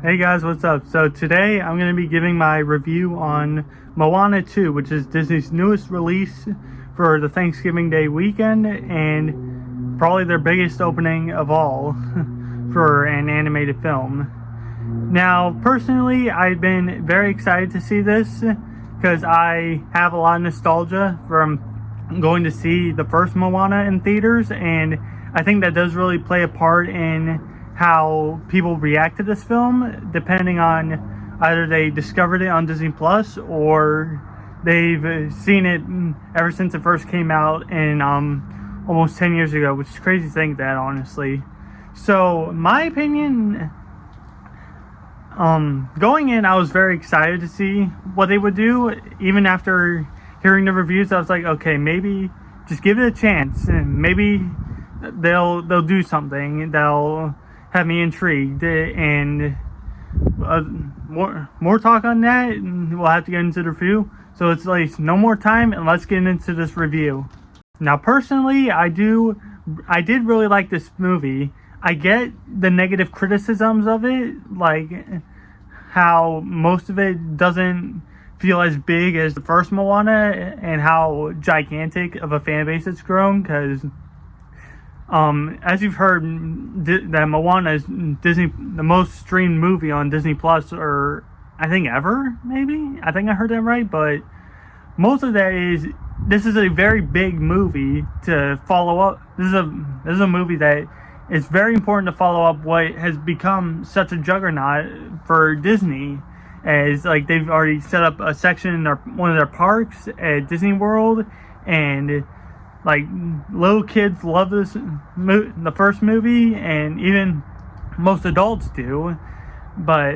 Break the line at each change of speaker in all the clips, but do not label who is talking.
Hey guys, what's up? So today I'm going to be giving my review on Moana 2, which is Disney's newest release for the Thanksgiving Day weekend and probably their biggest opening of all for an animated film. Now, personally, I've been very excited to see this because I have a lot of nostalgia from going to see the first Moana in theaters, and I think that does really play a part in how people react to this film, depending on either they discovered it on Disney Plus or they've seen it ever since it first came out in almost 10 years ago, which is crazy to think that, honestly. So, my opinion, going in, I was very excited to see what they would do. Even after hearing the reviews, I was like, okay, more just give it a chance, and maybe they'll do something. They'll have me intrigued, and more talk on that, and we'll have to get into the review. So it's like no more time, and let's get into this review. Now, personally, I did really like this movie. I get the negative criticisms of it, like how most of it doesn't feel as big as the first Moana, and how gigantic of a fan base it's grown, because as you've heard, that Moana is the most streamed movie on Disney Plus, or I think ever, maybe? I think I heard that right, but most of that this is a very big movie to follow up. This is a movie that is very important to follow up what has become such a juggernaut for Disney, as like they've already set up a section in one of their parks at Disney World, and like little kids love the first movie, and even most adults do. But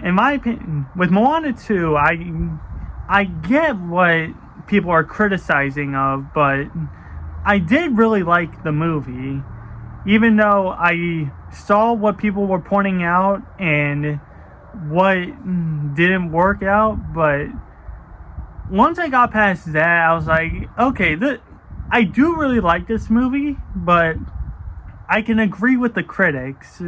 in my opinion, with Moana 2, I get what people are criticizing of, but I did really like the movie, even though I saw what people were pointing out and what didn't work out. But once I got past that, I was like, okay, I do really like this movie, but I can agree with the critics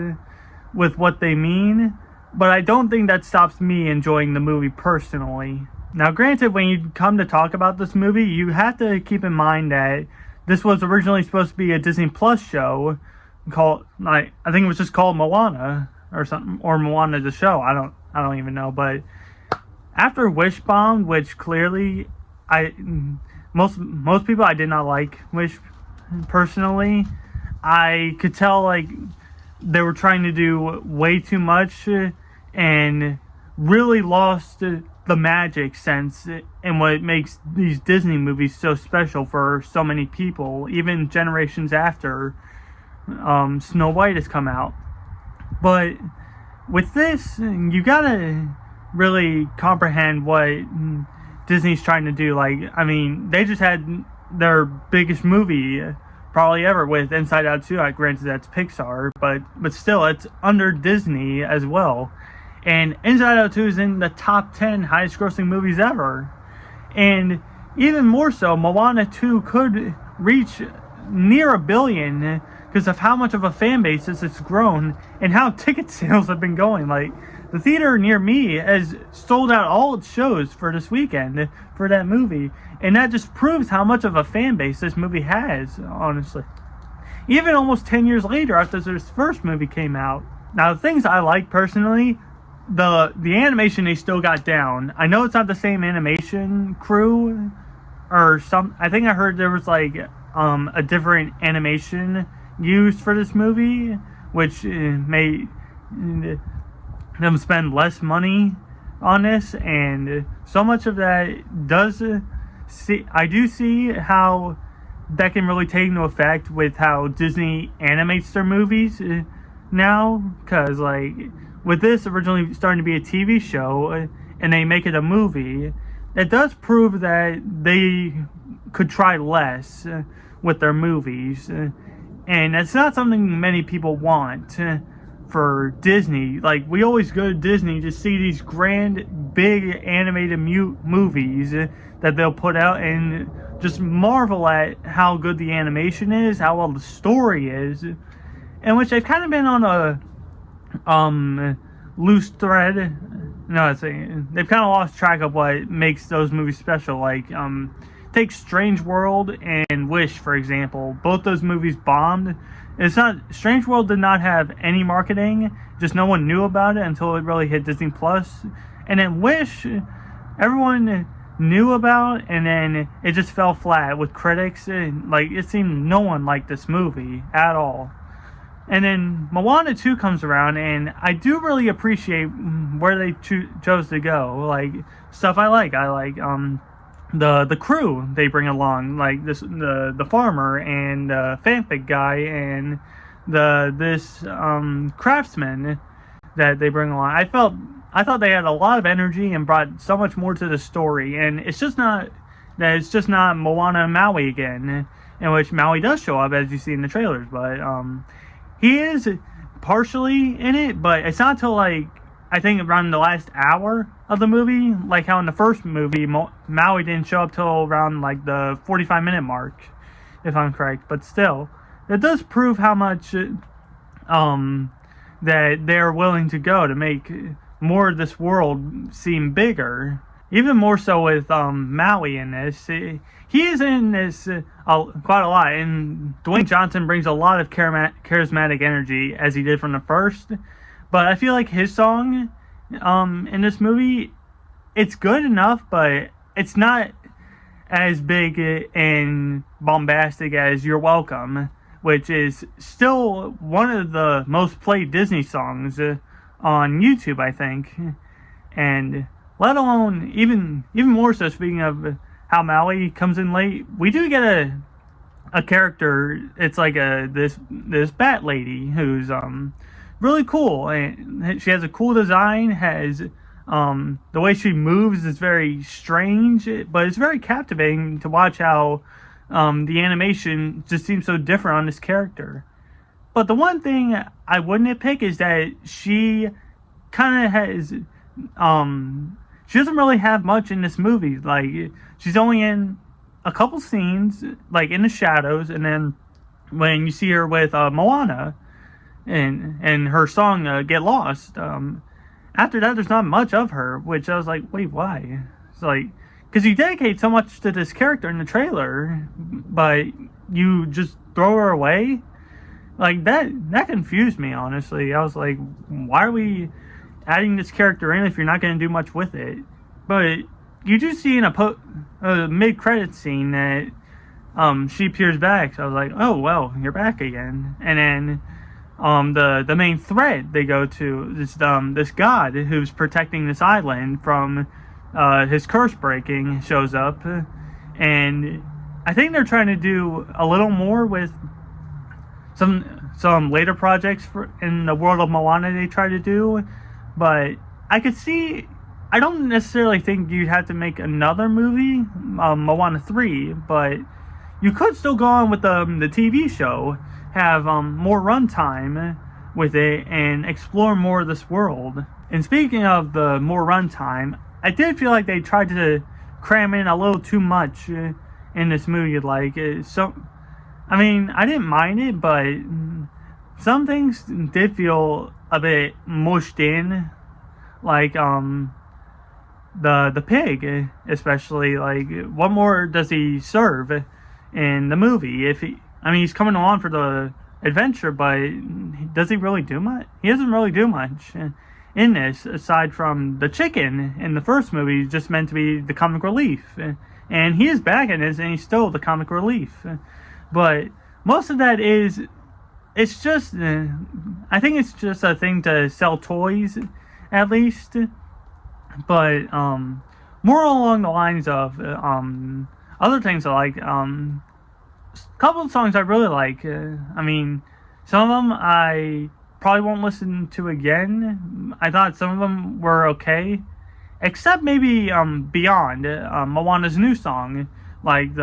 with what they mean, but I don't think that stops me enjoying the movie personally. Now, granted, when you come to talk about this movie, you have to keep in mind that this was originally supposed to be a Disney Plus show called, I think it was just called Moana or something, or Moana the show. I don't even know. But after Wish bombed, which clearly most people, I did not like Wish personally. I could tell like they were trying to do way too much and really lost the magic sense and what makes these Disney movies so special for so many people, even generations after Snow White has come out. But with this, you gotta really comprehend what Disney's trying to do. Like, I mean, they just had their biggest movie probably ever with Inside Out 2. Granted, that's Pixar, but still, it's under Disney as well. And Inside Out 2 is in the top 10 highest grossing movies ever. And even more so, Moana 2 could reach near $1 billion because of how much of a fan base it's grown and how ticket sales have been going. Like, the theater near me has sold out all its shows for this weekend for that movie. And that just proves how much of a fan base this movie has, honestly. Even almost 10 years later after this first movie came out. Now, the things I like personally, the animation they still got down. I know it's not the same animation crew or some. I think I heard there was like a different animation used for this movie, which made them spend less money on this, and so much of that does I do see how that can really take into effect with how Disney animates their movies now, because like with this originally starting to be a TV show and they make it a movie, it does prove that they could try less with their movies, and it's not something many people want for Disney. Like, we always go to Disney to see these grand, big animated movies that they'll put out and just marvel at how good the animation is, how well the story is, in which they've kind of been on a loose thread. No, they've kind of lost track of what makes those movies special. Like, take Strange World and Wish, for example. Both those movies bombed. Strange World did not have any marketing, just no one knew about it until it really hit Disney Plus. And then Wish, everyone knew about, and then it just fell flat with critics. Like, it seemed no one liked this movie at all. And then Moana 2 comes around, and I do really appreciate where they chose to go. Like, stuff I like. I like the crew they bring along, like the farmer and fanfic guy and this craftsman that they bring along. I thought they had a lot of energy and brought so much more to the story. And it's just not Moana and Maui again, in which Maui does show up, as you see in the trailers, but he is partially in it, but it's not until, like, I think around the last hour of the movie, like how in the first movie, Maui didn't show up till around, like, the 45-minute mark, if I'm correct. But still, it does prove how much that they're willing to go to make more of this world seem bigger. Even more so with Maui in this. He is in this quite a lot, and Dwayne Johnson brings a lot of charismatic energy, as he did from the first. But I feel like his song in this movie, it's good enough, but it's not as big and bombastic as You're Welcome, which is still one of the most played Disney songs on YouTube, I think. And let alone, even more so, speaking of how Maui comes in late, we do get a character. It's like this bat lady who's really cool, and she has a cool design. Has the way she moves is very strange, but it's very captivating to watch how the animation just seems so different on this character. But the one thing I wouldn't nitpick is that she kind of has she doesn't really have much in this movie. Like, she's only in a couple scenes, like in the shadows, and then when you see her with Moana and her song Get Lost, after that there's not much of her, which I was like, wait, why? It's like, because you dedicate so much to this character in the trailer, but you just throw her away? Like, that confused me, honestly. I was like, why are we adding this character in if you're not going to do much with it? But you do see in a mid-credits scene that she appears back, so I was like, oh, well, you're back again. And then the main threat they go to is this god who's protecting this island from his curse breaking shows up, and I think they're trying to do a little more with some later projects in the world of Moana they try to do. But I could see, I don't necessarily think you'd have to make another movie, Moana 3, but you could still go on with the TV show, have more runtime with it, and explore more of this world. And speaking of the more runtime, I did feel like they tried to cram in a little too much in this movie. Like, I mean, I didn't mind it, but some things did feel a bit mushed in, like the pig, especially. Like, what more does he serve in the movie? He's coming along for the adventure, but does he really do much? He doesn't really do much in this, aside from the chicken in the first movie. He's just meant to be the comic relief, and he is back in this, and he's still the comic relief. But most of that is, it's just, I think it's just a thing to sell toys, at least. But more along the lines of other things I like. A couple of songs I really like. Some of them I probably won't listen to again. I thought some of them were okay, except maybe Beyond, Moana's new song, like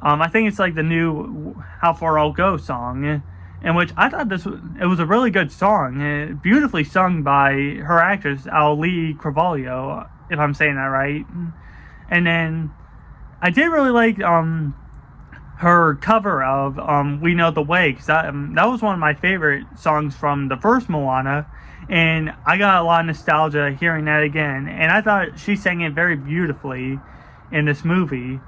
I think it's like the new How Far I'll Go song, in which I thought it was a really good song, beautifully sung by her actress, Ali Carvalho, if I'm saying that right. And then I did really like her cover of We Know the Way, because that was one of my favorite songs from the first Moana, And I got a lot of nostalgia hearing that again. And I thought she sang it very beautifully in this movie.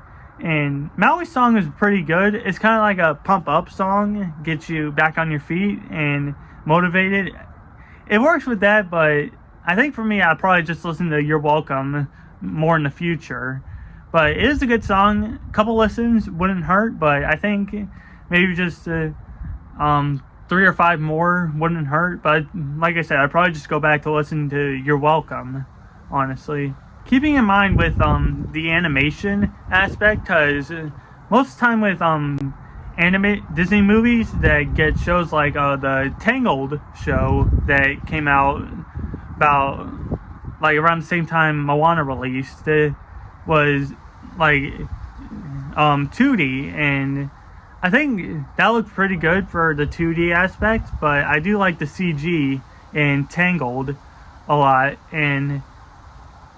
And Maui's song is pretty good. It's kind of like a pump up song, gets you back on your feet and motivated. It works with that, but I think for me, I'd probably just listen to You're Welcome more in the future. But it is a good song. A couple listens wouldn't hurt, but I think maybe just 3 or 5 more wouldn't hurt. But like I said, I'd probably just go back to listen to You're Welcome, honestly. Keeping in mind with the animation aspect, because most of the time with Disney movies that get shows like the Tangled show that came out about like around the same time Moana released, it was like 2D, and I think that looked pretty good for the 2D aspect, but I do like the CG in Tangled a lot, and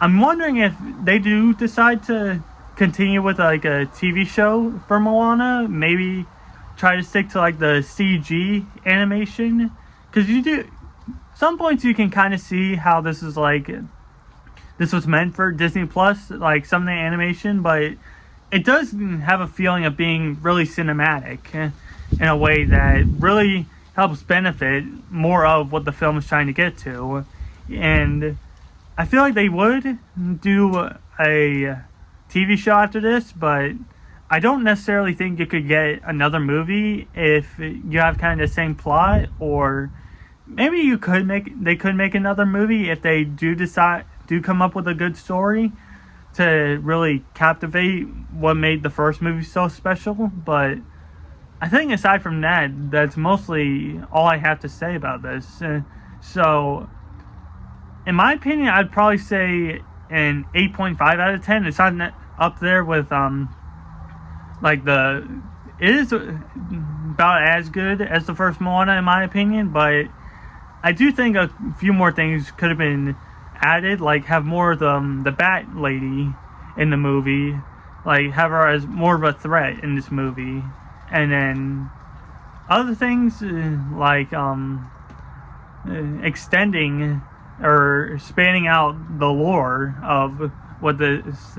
I'm wondering if they do decide to continue with like a TV show for Moana, maybe try to stick to like the CG animation, because you do some points you can kind of see how this is like this was meant for Disney Plus, like some of the animation, but it does have a feeling of being really cinematic in a way that really helps benefit more of what the film is trying to get to. And I feel like they would do a TV show after this, but I don't necessarily think you could get another movie if you have kind of the same plot, or maybe they could make another movie if they do come up with a good story to really captivate what made the first movie so special. But I think aside from that, that's mostly all I have to say about this. So in my opinion, I'd probably say an 8.5 out of 10. It's not up there with it is about as good as the first Moana in my opinion, but I do think a few more things could have been added, like have more of the Bat Lady in the movie, like have her as more of a threat in this movie, and then other things like extending or spanning out the lore of what this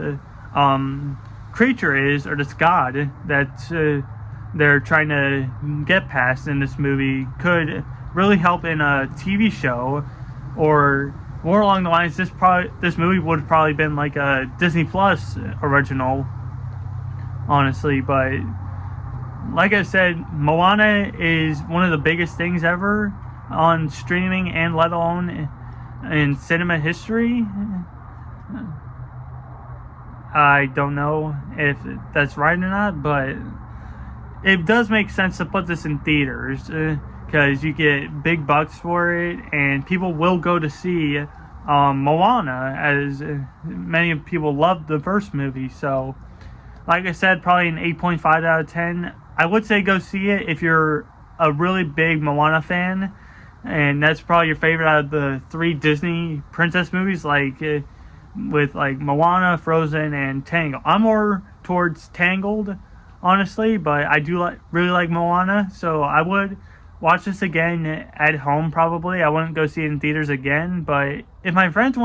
creature is, or this god that they're trying to get past in this movie, could really help in a TV show, or more along the lines, this movie would have probably been like a Disney Plus original, honestly. But like I said, Moana is one of the biggest things ever on streaming, and let alone in cinema history. I don't know if that's right or not, but it does make sense to put this in theaters, because you get big bucks for it, and people will go to see Moana, as many people loved the first movie. So like I said, probably an 8.5 out of 10. I would say go see it if you're a really big Moana fan, and that's probably your favorite out of the 3 Disney princess movies, like with like Moana, Frozen, and Tangled. I'm more towards Tangled, honestly, but I do really like Moana, so I would watch this again at home probably. I wouldn't go see it in theaters again, but if my friends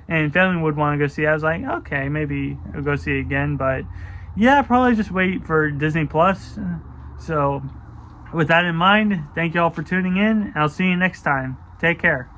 and family would want to go see it, I was like, okay, maybe I'll go see it again. But yeah, probably just wait for Disney Plus. So with that in mind, thank you all for tuning in. I'll see you next time. Take care.